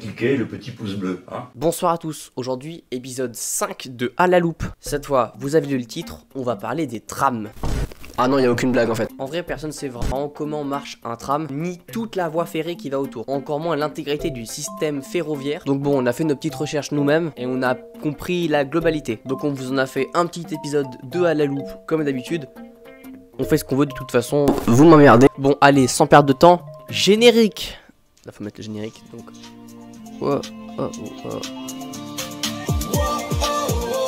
cliquer le petit pouce bleu. Hein. Bonsoir à tous, aujourd'hui épisode 5 de À la loupe. Cette fois, vous avez lu le titre, on va parler des trams. Ah non, il n'y a aucune blague en fait. En vrai, personne ne sait vraiment comment marche un tram, ni toute la voie ferrée qui va autour, encore moins l'intégrité du système ferroviaire. Donc bon, on a fait nos petites recherches nous-mêmes et on a compris la globalité. Donc on vous en a fait un petit épisode de À la loupe, comme d'habitude. On fait ce qu'on veut de toute façon, vous m'emmerdez. Bon, allez, sans perdre de temps, générique. Là, faut mettre le générique, donc... Oh, oh, oh, oh.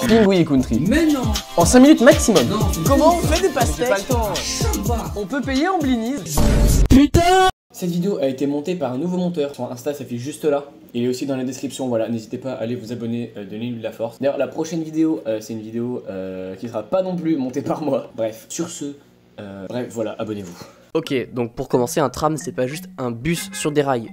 Pingouin Country. Mais non. En 5 minutes maximum. Non, Comment on fait des pastèques? J'ai pas le temps. Ça va. On peut payer en blinis. Putain. Cette vidéo a été montée par un nouveau monteur. Son Insta s'affiche juste là. Il est aussi dans la description, voilà, n'hésitez pas à aller vous abonner, donnez-lui de la force. D'ailleurs, la prochaine vidéo, c'est une vidéo qui sera pas non plus montée par moi. Bref, sur ce, bref, voilà, abonnez-vous. Ok, donc pour commencer, un tram, c'est pas juste un bus sur des rails.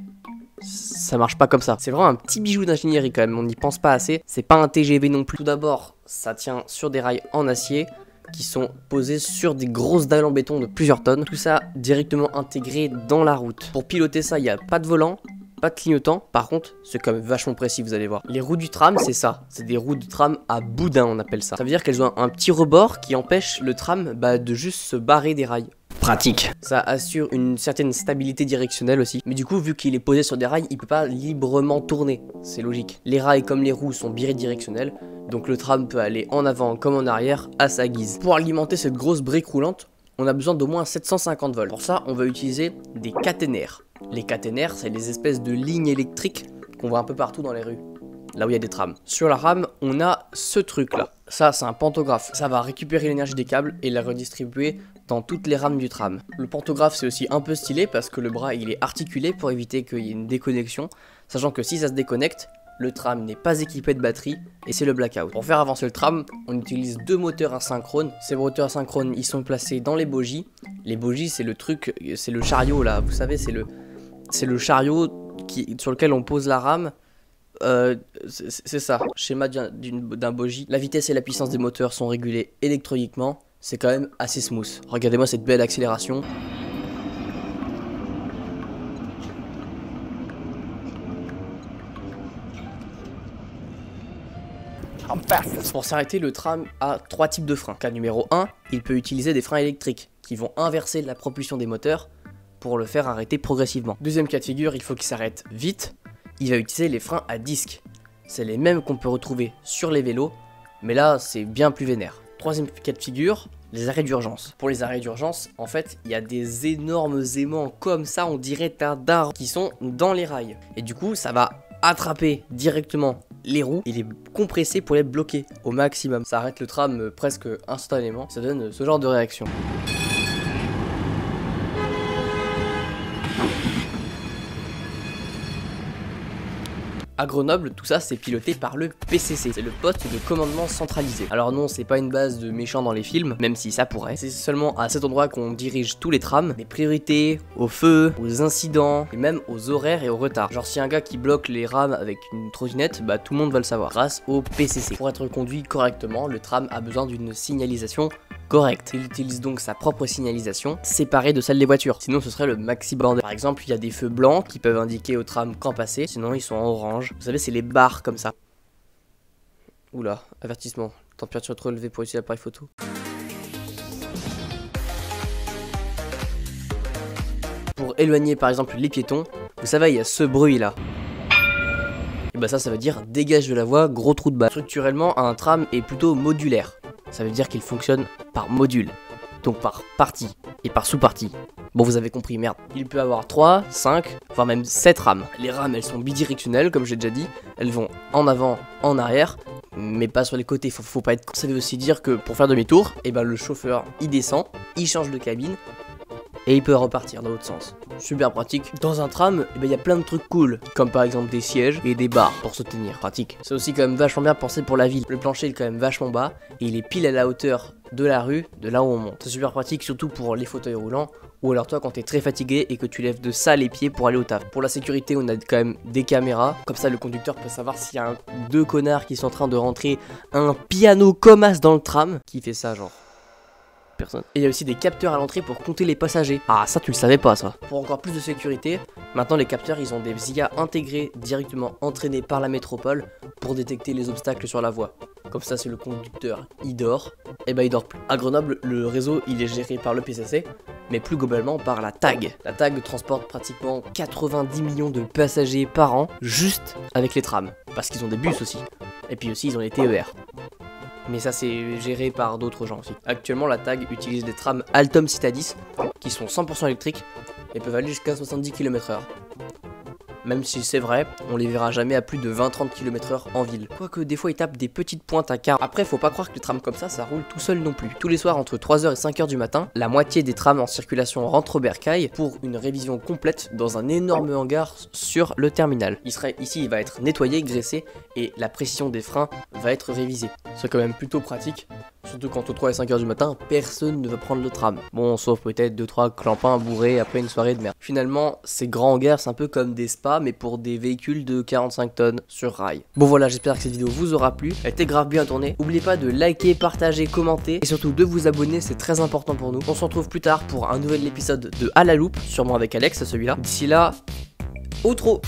Ça marche pas comme ça. C'est vraiment un petit bijou d'ingénierie quand même, on n'y pense pas assez. C'est pas un TGV non plus. Tout d'abord, ça tient sur des rails en acier qui sont posés sur des grosses dalles en béton de plusieurs tonnes. Tout ça directement intégré dans la route. Pour piloter ça, il n'y a pas de volant, pas de clignotant. Par contre, c'est quand même vachement précis, vous allez voir. Les roues du tram, c'est ça. C'est des roues de tram à boudin, on appelle ça. Ça veut dire qu'elles ont un petit rebord qui empêche le tram de juste se barrer des rails. Pratique. Ça assure une certaine stabilité directionnelle aussi. Mais du coup, vu qu'il est posé sur des rails, il peut pas librement tourner. C'est logique. Les rails comme les roues sont bidirectionnels. Donc le tram peut aller en avant comme en arrière à sa guise. Pour alimenter cette grosse brique roulante, on a besoin d'au moins 750 volts. Pour ça, on va utiliser des caténaires. Les caténaires, c'est les espèces de lignes électriques qu'on voit un peu partout dans les rues. Là où il y a des trams. Sur la rame, on a ce truc là. Ça, c'est un pantographe. Ça va récupérer l'énergie des câbles et la redistribuer dans toutes les rames du tram. Le pantographe, c'est aussi un peu stylé parce que le bras, il est articulé pour éviter qu'il y ait une déconnexion. Sachant que si ça se déconnecte, le tram n'est pas équipé de batterie et c'est le blackout. Pour faire avancer le tram, on utilise deux moteurs asynchrones. Ces moteurs asynchrones, ils sont placés dans les bogies. Les bogies, c'est le truc, c'est le chariot là. Vous savez, c'est le chariot sur lequel on pose la rame. C'est ça, schéma d'un bogie. La vitesse et la puissance des moteurs sont régulés électroniquement. C'est quand même assez smooth. Regardez-moi cette belle accélération. Pour s'arrêter, le tram a trois types de freins. Cas numéro 1, il peut utiliser des freins électriques qui vont inverser la propulsion des moteurs pour le faire arrêter progressivement. Deuxième cas de figure, il faut qu'il s'arrête vite. Il va utiliser les freins à disque. C'est les mêmes qu'on peut retrouver sur les vélos, mais là c'est bien plus vénère. Troisième cas de figure, les arrêts d'urgence. Pour les arrêts d'urgence, en fait, il y a des énormes aimants comme ça, on dirait un dard, qui sont dans les rails. Et du coup, ça va attraper directement les roues et les compresser pour les bloquer au maximum. Ça arrête le tram presque instantanément. Ça donne ce genre de réaction. À Grenoble, tout ça c'est piloté par le PCC, c'est le poste de commandement centralisé. Alors non, c'est pas une base de méchants dans les films, même si ça pourrait. C'est seulement à cet endroit qu'on dirige tous les trams, des priorités, aux feux, aux incidents, et même aux horaires et aux retards. Genre si un gars qui bloque les rames avec une trottinette, tout le monde va le savoir, grâce au PCC. Pour être conduit correctement, le tram a besoin d'une signalisation correct. Il utilise donc sa propre signalisation séparée de celle des voitures. Sinon ce serait le maxi bordel. Par exemple, il y a des feux blancs qui peuvent indiquer au tram quand passer. Sinon ils sont en orange. Vous savez, c'est les barres comme ça. Oula, avertissement. Température trop élevée pour utiliser l'appareil photo. Pour éloigner par exemple les piétons, vous savez, il y a ce bruit là. Et ça veut dire dégage de la voie, gros trou de balle. Structurellement, un tram est plutôt modulaire. Ça veut dire qu'il fonctionne par module, donc par partie et par sous-partie. Bon, vous avez compris, merde. Il peut avoir 3, 5, voire même 7 rames. Les rames, elles sont bidirectionnelles, comme j'ai déjà dit. Elles vont en avant, en arrière, mais pas sur les côtés, faut pas être con. Ça veut aussi dire que pour faire demi-tour, le chauffeur, il descend, il change de cabine, et il peut repartir dans l'autre sens. Super pratique. Dans un tram, il y a plein de trucs cool, comme par exemple des sièges et des barres pour se tenir. Pratique. C'est aussi quand même vachement bien pensé pour la ville. Le plancher est quand même vachement bas et il est pile à la hauteur de la rue, de là où on monte. C'est super pratique, surtout pour les fauteuils roulants ou alors toi quand t'es très fatigué et que tu lèves de ça les pieds pour aller au taf. Pour la sécurité, on a quand même des caméras, comme ça le conducteur peut savoir s'il y a deux connards qui sont en train de rentrer un piano comme as dans le tram, qui fait ça genre. personne. Et il y a aussi des capteurs à l'entrée pour compter les passagers. Ah, ça tu le savais pas ça. Pour encore plus de sécurité, maintenant les capteurs ils ont des IA intégrés directement entraînés par la métropole pour détecter les obstacles sur la voie. Comme ça, si le conducteur il dort, et ben il dort plus. À Grenoble, le réseau il est géré par le PCC, mais plus globalement par la TAG. La TAG transporte pratiquement 90 millions de passagers par an juste avec les trams, parce qu'ils ont des bus aussi. Et puis aussi ils ont les TER. Mais ça c'est géré par d'autres gens aussi. Actuellement la TAG utilise des trams Alstom Citadis qui sont 100% électriques et peuvent aller jusqu'à 70 km/h. Même si c'est vrai, on les verra jamais à plus de 20-30 km/h en ville. Quoique des fois ils tapent des petites pointes à quart. Après faut pas croire que les trams comme ça roule tout seul non plus. Tous les soirs entre 3h et 5h du matin, la moitié des trams en circulation rentrent au bercail pour une révision complète dans un énorme hangar sur le terminal. Ici il va être nettoyé, graissé et la précision des freins va être révisée. C'est quand même plutôt pratique. Surtout quand aux 3 et 5h du matin, personne ne va prendre le tram. Bon, sauf peut-être 2-3 clampins bourrés après une soirée de merde. Finalement, ces grands hangars, c'est un peu comme des spas, mais pour des véhicules de 45 tonnes sur rail. Bon voilà, j'espère que cette vidéo vous aura plu. Elle était grave bien tournée. N'oubliez pas de liker, partager, commenter, et surtout de vous abonner, c'est très important pour nous. On se retrouve plus tard pour un nouvel épisode de À la loupe, sûrement avec Alex, celui-là. D'ici là, outro.